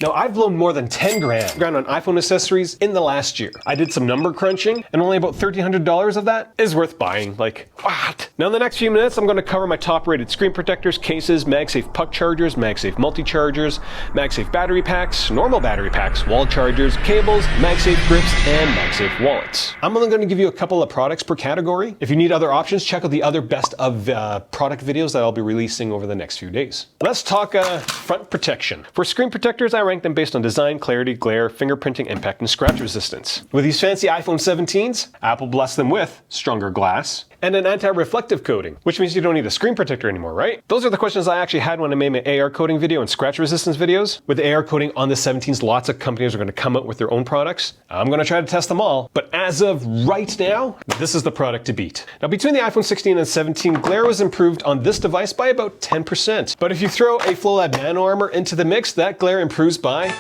Now, I've blown more than 10 grand on iPhone accessories in the last year. I did some number crunching, and only about $1,300 of that is worth buying. Like, what? Now, in the next few minutes, I'm going to cover my top-rated screen protectors, cases, MagSafe puck chargers, MagSafe multi-chargers, MagSafe battery packs, normal battery packs, wall chargers, cables, MagSafe grips, and MagSafe wallets. I'm only going to give you a couple of products per category. If you need other options, check out the other best of product videos that I'll be releasing over the next few days. Let's talk front protection. For screen protectors, I rank them based on design, clarity, glare, fingerprinting, impact, and scratch resistance. With these fancy iPhone 17s, Apple blessed them with stronger glass and an anti-reflective coating, which means you don't need a screen protector anymore, right? Those are the questions I actually had when I made my AR coating video and scratch resistance videos. With the AR coating on the 17s, lots of companies are going to come out with their own products. I'm going to try to test them all, but as of right now, this is the product to beat. Now, between the iPhone 16 and 17, glare was improved on this device by about 10%. But if you throw a FLOLAB NanoArmor into the mix, that glare improves by...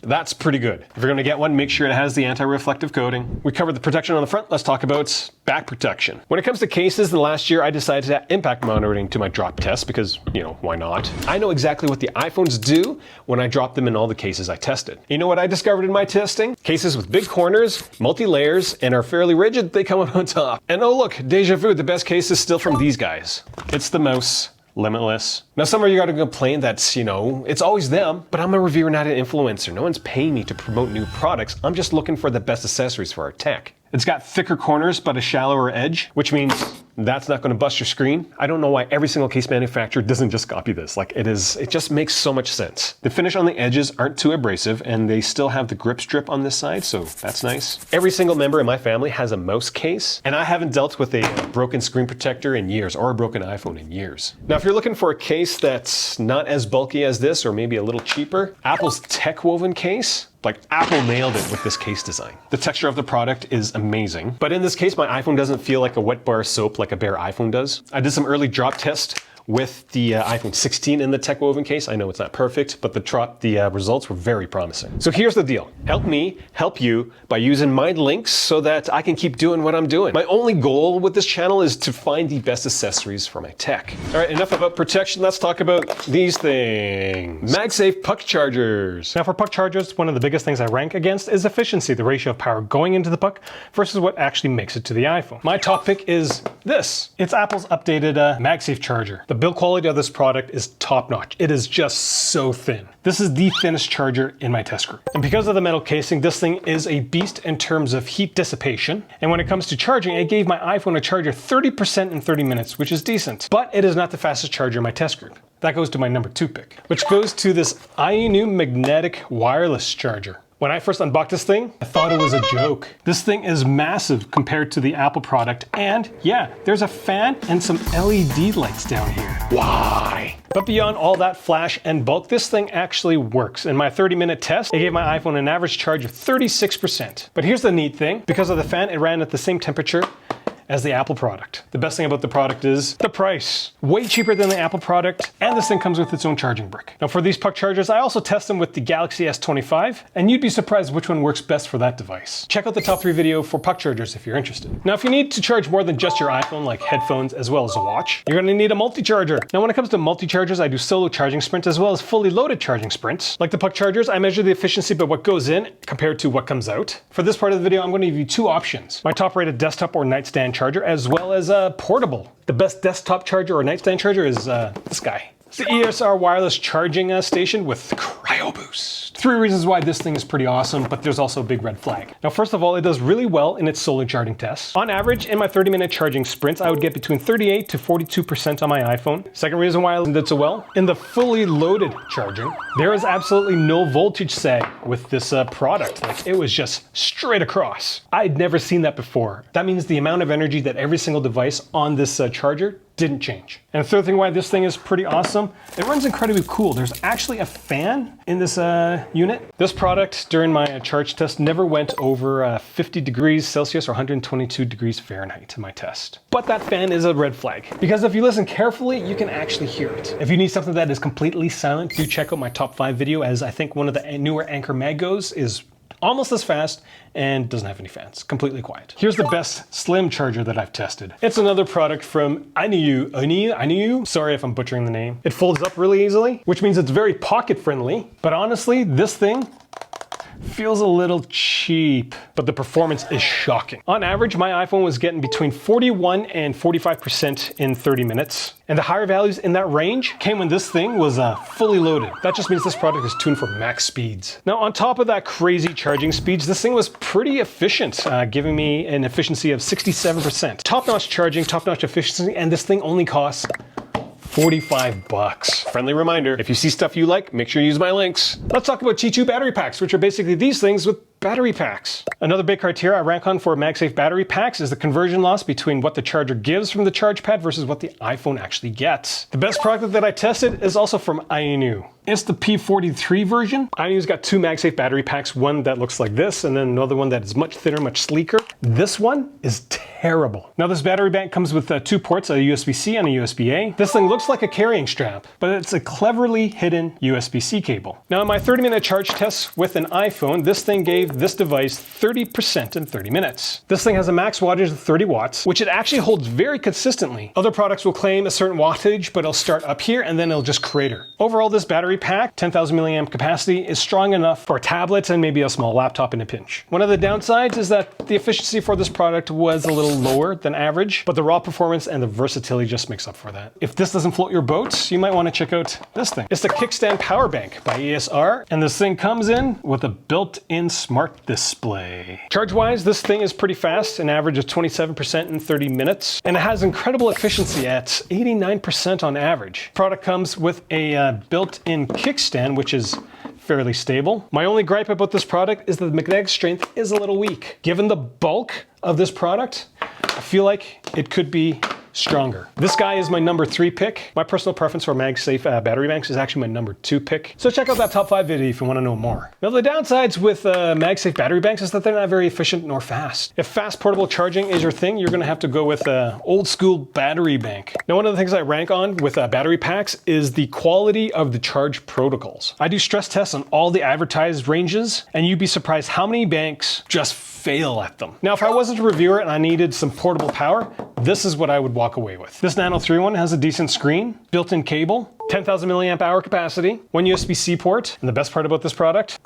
That's pretty good. If you're going to get one, make sure it has the anti-reflective coating. We covered the protection on the front. Let's talk about back protection. When it comes to cases, in the last year, I decided to add impact monitoring to my drop test because, you know, why not? I know exactly what the iPhones do when I drop them in all the cases I tested. You know what I discovered in my testing? Cases with big corners, multi-layers, and are fairly rigid, they come out on top. And oh look, deja vu, the best case is still from these guys. It's the mouse. Limitless. Now, some of you got to complain that's, you know, it's always them, but I'm a reviewer, not an influencer. No one's paying me to promote new products. I'm just looking for the best accessories for our tech. It's got thicker corners, but a shallower edge, which means that's not going to bust your screen. I don't know why every single case manufacturer doesn't just copy this. Like, it just makes so much sense. The finish on the edges aren't too abrasive, and they still have the grip strip on this side, so that's nice. Every single member in my family has a mouse case, and I haven't dealt with a broken screen protector in years, or a broken iPhone in years. Now, if you're looking for a case that's not as bulky as this, or maybe a little cheaper, Apple's tech woven case, like, Apple nailed it with this case design. The texture of the product is amazing, but in this case, my iPhone doesn't feel like a wet bar soap like a bare iPhone does. I did some early drop tests with the iPhone 16 in the tech woven case. I know it's not perfect, but the results were very promising. So here's the deal. Help me help you by using my links so that I can keep doing what I'm doing. My only goal with this channel is to find the best accessories for my tech. All right, enough about protection. Let's talk about these things. MagSafe puck chargers. Now, for puck chargers, one of the biggest things I rank against is efficiency, the ratio of power going into the puck versus what actually makes it to the iPhone. My top pick is this. It's Apple's updated MagSafe charger. The build quality of this product is top notch. It is just so thin. This is the thinnest charger in my test group. And because of the metal casing, this thing is a beast in terms of heat dissipation. And when it comes to charging, it gave my iPhone a charger 30% in 30 minutes, which is decent. But it is not the fastest charger in my test group. That goes to my number 2 pick, which goes to this INU magnetic wireless charger. When I first unboxed this thing, I thought it was a joke. This thing is massive compared to the Apple product, and yeah, there's a fan and some LED lights down here. Why? But beyond all that flash and bulk, this thing actually works. In my 30-minute test, it gave my iPhone an average charge of 36%. But here's the neat thing. Because of the fan, it ran at the same temperature as the Apple product. The best thing about the product is the price. Way cheaper than the Apple product, and this thing comes with its own charging brick. Now, for these puck chargers, I also test them with the Galaxy S25, and you'd be surprised which one works best for that device. Check out the top 3 video for puck chargers if you're interested. Now, if you need to charge more than just your iPhone, like headphones as well as a watch, you're gonna need a multi-charger. Now, when it comes to multi-chargers, I do solo charging sprints as well as fully loaded charging sprints. Like the puck chargers, I measure the efficiency by what goes in compared to what comes out. For this part of the video, I'm gonna give you 2 options. My top-rated desktop or nightstand charger, as well as a portable. The best desktop charger or nightstand charger is this guy. It's the ESR wireless charging station with Cryo Boost. 3 reasons why this thing is pretty awesome, but there's also a big red flag. Now, first of all, it does really well in its solo charging tests. On average, in my 30-minute charging sprints, I would get between 38 to 42% on my iPhone. Second reason why it did so well, in the fully loaded charging, there is absolutely no voltage sag with this product. Like, it was just straight across. I'd never seen that before. That means the amount of energy that every single device on this charger didn't change. And the third thing why this thing is pretty awesome, it runs incredibly cool. There's actually a fan in this unit. This product during my charge test never went over 50 degrees Celsius or 122 degrees Fahrenheit in my test. But that fan is a red flag, because if you listen carefully, you can actually hear it. If you need something that is completely silent, do check out my top 5 video, as I think one of the newer Anker Magos is almost as fast, and doesn't have any fans. Completely quiet. Here's the best slim charger that I've tested. It's another product from NanoArmor. Sorry if I'm butchering the name. It folds up really easily, which means it's very pocket friendly. But honestly, this thing feels a little cheap, but the performance is shocking. On average, my iPhone was getting between 41 and 45% in 30 minutes. And the higher values in that range came when this thing was fully loaded. That just means this product is tuned for max speeds. Now, on top of that crazy charging speeds, this thing was pretty efficient, giving me an efficiency of 67%. Top-notch charging, top-notch efficiency, and this thing only costs $45. Friendly reminder, if you see stuff you like, make sure you use my links. Let's talk about T2 battery packs, which are basically these things with battery packs. Another big criteria I rank on for MagSafe battery packs is the conversion loss between what the charger gives from the charge pad versus what the iPhone actually gets. The best product that I tested is also from iNew. It's the P43 version. iNew's got two MagSafe battery packs, one that looks like this and then another one that is much thinner, much sleeker. This one is terrible. Now this battery bank comes with two ports, a USB-C and a USB-A. This thing looks like a carrying strap, but it's a cleverly hidden USB-C cable. Now in my 30-minute charge test with an iPhone, this thing gave this device 30% in 30 minutes. This thing has a max wattage of 30 watts, which it actually holds very consistently. Other products will claim a certain wattage, but it'll start up here and then it'll just crater. Overall, this battery pack, 10,000 milliamp capacity, is strong enough for tablets and maybe a small laptop in a pinch. One of the downsides is that the efficiency for this product was a little lower than average, but the raw performance and the versatility just makes up for that. If this doesn't float your boat, you might want to check out this thing. It's the Kickstand Power Bank by ESR, and this thing comes in with a built-in smart display. Charge-wise, this thing is pretty fast, an average of 27% in 30 minutes, and it has incredible efficiency at 89% on average. Product comes with a built-in kickstand, which is fairly stable. My only gripe about this product is that the magnetic strength is a little weak. Given the bulk of this product, I feel like it could be stronger. This guy is my number 3 pick. My personal preference for MagSafe battery banks is actually my number 2 pick. So check out that top 5 video if you want to know more. Now the downsides with MagSafe battery banks is that they're not very efficient nor fast. If fast portable charging is your thing, you're going to have to go with an old school battery bank. Now one of the things I rank on with battery packs is the quality of the charge protocols. I do stress tests on all the advertised ranges, and you'd be surprised how many banks just fail at them. Now if I wasn't a reviewer and I needed some portable power, this is what I would walk away with. This Nano 3 one has a decent screen, built-in cable, 10,000 milliamp hour capacity, one USB-C port, and the best part about this product,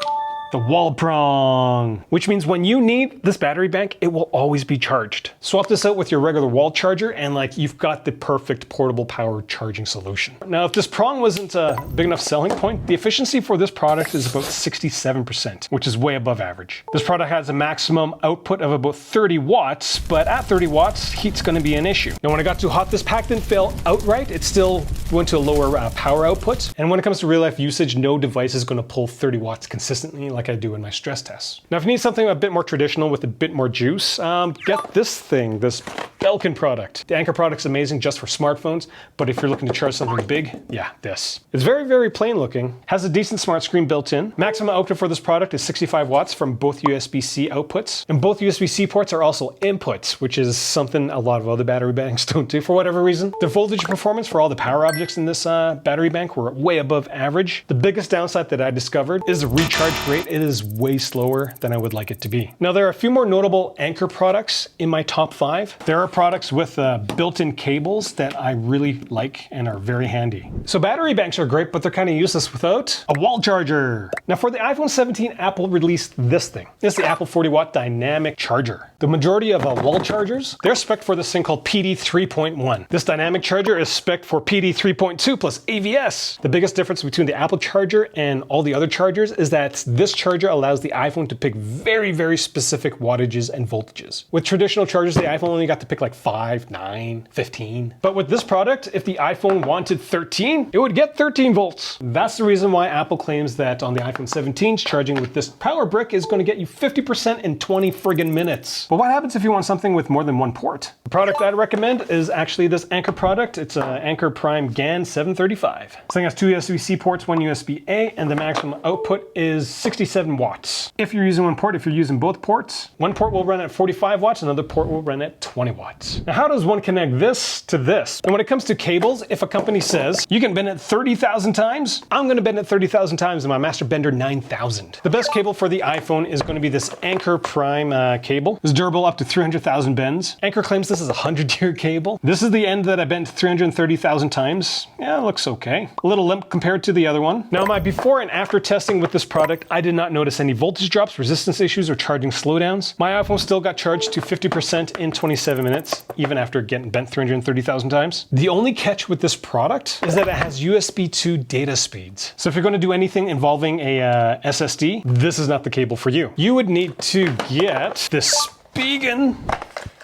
the wall prong, which means when you need this battery bank, it will always be charged. Swap this out with your regular wall charger and you've got the perfect portable power charging solution. Now, if this prong wasn't a big enough selling point, the efficiency for this product is about 67%, which is way above average. This product has a maximum output of about 30 watts, but at 30 watts, heat's gonna be an issue. Now, when it got too hot, this pack didn't fail outright. It still went to a lower power output. And when it comes to real life usage, no device is gonna pull 30 watts consistently like I do in my stress tests. Now, if you need something a bit more traditional with a bit more juice, get this thing, this Belkin product. The Anker product's amazing just for smartphones, but if you're looking to charge something big, yeah, this. It's very, very plain looking, has a decent smart screen built in. Maximum output for this product is 65 watts from both USB-C outputs, and both USB-C ports are also inputs, which is something a lot of other battery banks don't do for whatever reason. The voltage performance for all the power objects in this battery bank were way above average. The biggest downside that I discovered is the recharge rate. It is way slower than I would like it to be. Now, there are a few more notable Anker products in my top 5. There are products with built-in cables that I really like and are very handy. So battery banks are great, but they're kind of useless without a wall charger. Now for the iPhone 17, Apple released this thing. It's the Apple 40-watt dynamic charger. The majority of wall chargers, they're spec'd for this thing called PD 3.1. This dynamic charger is spec'd for PD 3.2 plus AVS. The biggest difference between the Apple charger and all the other chargers is that this charger allows the iPhone to pick very, very specific wattages and voltages. With traditional chargers, the iPhone only got to pick like 5, 9, 15. But with this product, if the iPhone wanted 13, it would get 13 volts. That's the reason why Apple claims that on the iPhone 17's charging with this power brick is going to get you 50% in 20 friggin' minutes. But what happens if you want something with more than one port? The product I'd recommend is actually this Anker product. It's an Anker Prime GAN 735. This thing has 2 USB-C ports, 1 USB-A, and the maximum output is 67 watts. If you're using one port, if you're using both ports, one port will run at 45 watts, another port will run at 20 watts. Now, how does one connect this to this? And when it comes to cables, if a company says, you can bend it 30,000 times, I'm gonna bend it 30,000 times in my Master Bender 9000. The best cable for the iPhone is gonna be this Anker Prime cable. It's durable up to 300,000 bends. Anker claims this is a 100-year cable. This is the end that I bent 330,000 times. Yeah, it looks okay. A little limp compared to the other one. Now, my before and after testing with this product, I did not notice any voltage drops, resistance issues, or charging slowdowns. My iPhone still got charged to 50% in 27 minutes, even after getting bent 330,000 times. The only catch with this product is that it has USB 2 data speeds. So if you're gonna do anything involving a SSD, this is not the cable for you. You would need to get this Spigen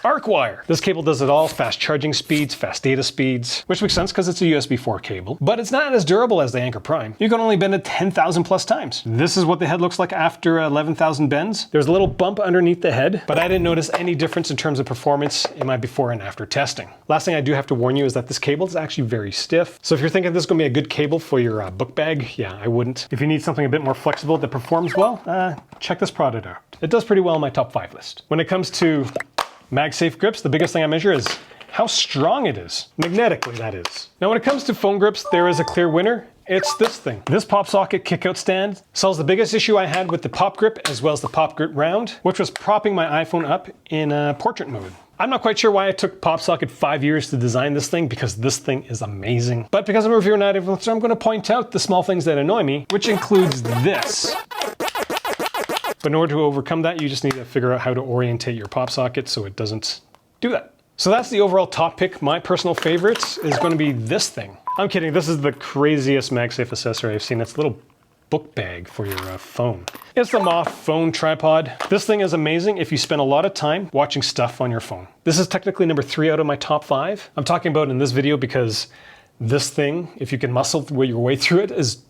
arc wire. This cable does it all: fast charging speeds, fast data speeds, which makes sense because it's a USB 4 cable, but it's not as durable as the Anker Prime. You can only bend it 10,000 plus times. This is what the head looks like after 11,000 bends. There's a little bump underneath the head, but I didn't notice any difference in terms of performance in my before and after testing. Last thing I do have to warn you is that this cable is actually very stiff. So if you're thinking this is gonna be a good cable for your book bag, yeah, I wouldn't. If you need something a bit more flexible that performs well, check this product out. It does pretty well on my top 5 list. When it comes to MagSafe Grips, the biggest thing I measure is how strong it is. Magnetically, that is. Now, when it comes to phone grips, there is a clear winner. It's this thing. This pop socket kickout stand solves the biggest issue I had with the pop grip as well as the pop grip round, which was propping my iPhone up in portrait mode. I'm not quite sure why it took PopSocket 5 years to design this thing, because this thing is amazing. But because I'm a reviewer, not influencer, I'm gonna point out the small things that annoy me, which includes this. But in order to overcome that, you just need to figure out how to orientate your pop socket so it doesn't do that. So that's the overall top pick. My personal favorites is going to be this thing. I'm kidding, this is the craziest MagSafe accessory I've seen. It's a little book bag for your phone. It's the Moth phone tripod. This thing is amazing if you spend a lot of time watching stuff on your phone. This is technically number 3 out of my top 5. I'm talking about in this video because this thing, if you can muscle your way through it, is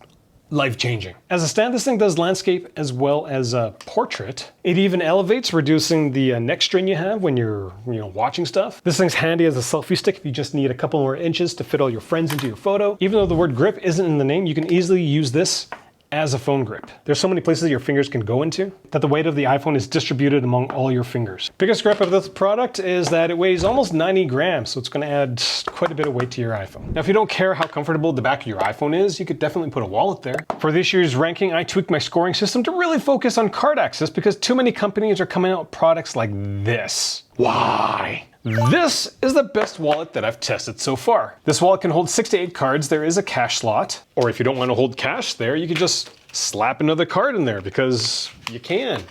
life-changing. As a stand, this thing does landscape as well as portrait. It even elevates, reducing the neck strain you have when you're watching stuff. This thing's handy as a selfie stick if you just need a couple more inches to fit all your friends into your photo. Even though the word grip isn't in the name, you can easily use this as a phone grip. There's so many places your fingers can go into that the weight of the iPhone is distributed among all your fingers. Biggest grip of this product is that it weighs almost 90 grams, so it's gonna add quite a bit of weight to your iPhone. Now, if you don't care how comfortable the back of your iPhone is, you could definitely put a wallet there. For this year's ranking, I tweaked my scoring system to really focus on card access because too many companies are coming out with products like this. Why? This is the best wallet that I've tested so far. This wallet can hold 6 to 8 cards. There is a cash slot. Or if you don't want to hold cash there, you can just slap another card in there because you can.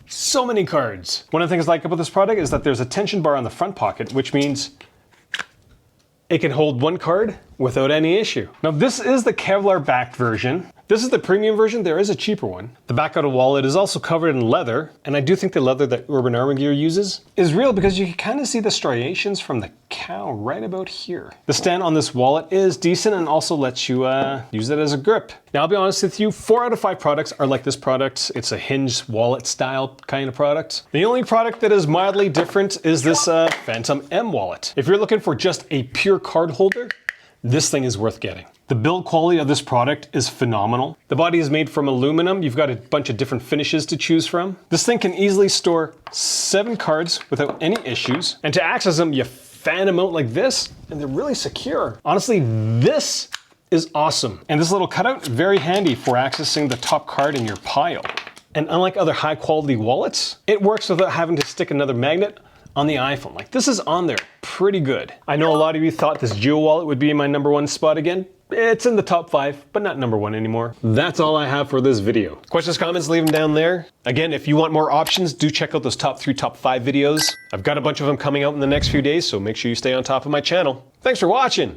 So many cards. One of the things I like about this product is that there's a tension bar on the front pocket, which means it can hold 1 card without any issue. Now, this is the Kevlar backed version. This is the premium version. There is a cheaper one. The back of the wallet is also covered in leather, and I do think the leather that NanoArmor gear uses is real because you can kind of see the striations from the cow right about here. The stand on this wallet is decent and also lets you use it as a grip. Now, I'll be honest with you, 4 out of 5 products are like this product. It's a hinge wallet style kind of product. The only product that is mildly different is this Phantom M wallet. If you're looking for just a pure card holder, this thing is worth getting. The build quality of this product is phenomenal. The body is made from aluminum. You've got a bunch of different finishes to choose from. This thing can easily store 7 cards without any issues. And to access them, you fan them out like this, and they're really secure. Honestly, this is awesome. And this little cutout, very handy for accessing the top card in your pile. And unlike other high quality wallets, it works without having to stick another magnet on the iPhone. Like, this is on there pretty good. I know a lot of you thought this Geo wallet would be in my #1 spot again. It's in the top 5, but not #1 anymore. That's all I have for this video. Questions, comments, leave them down there. Again, if you want more options, do check out those top 3, top 5 videos. I've got a bunch of them coming out in the next few days, so make sure you stay on top of my channel. Thanks for watching.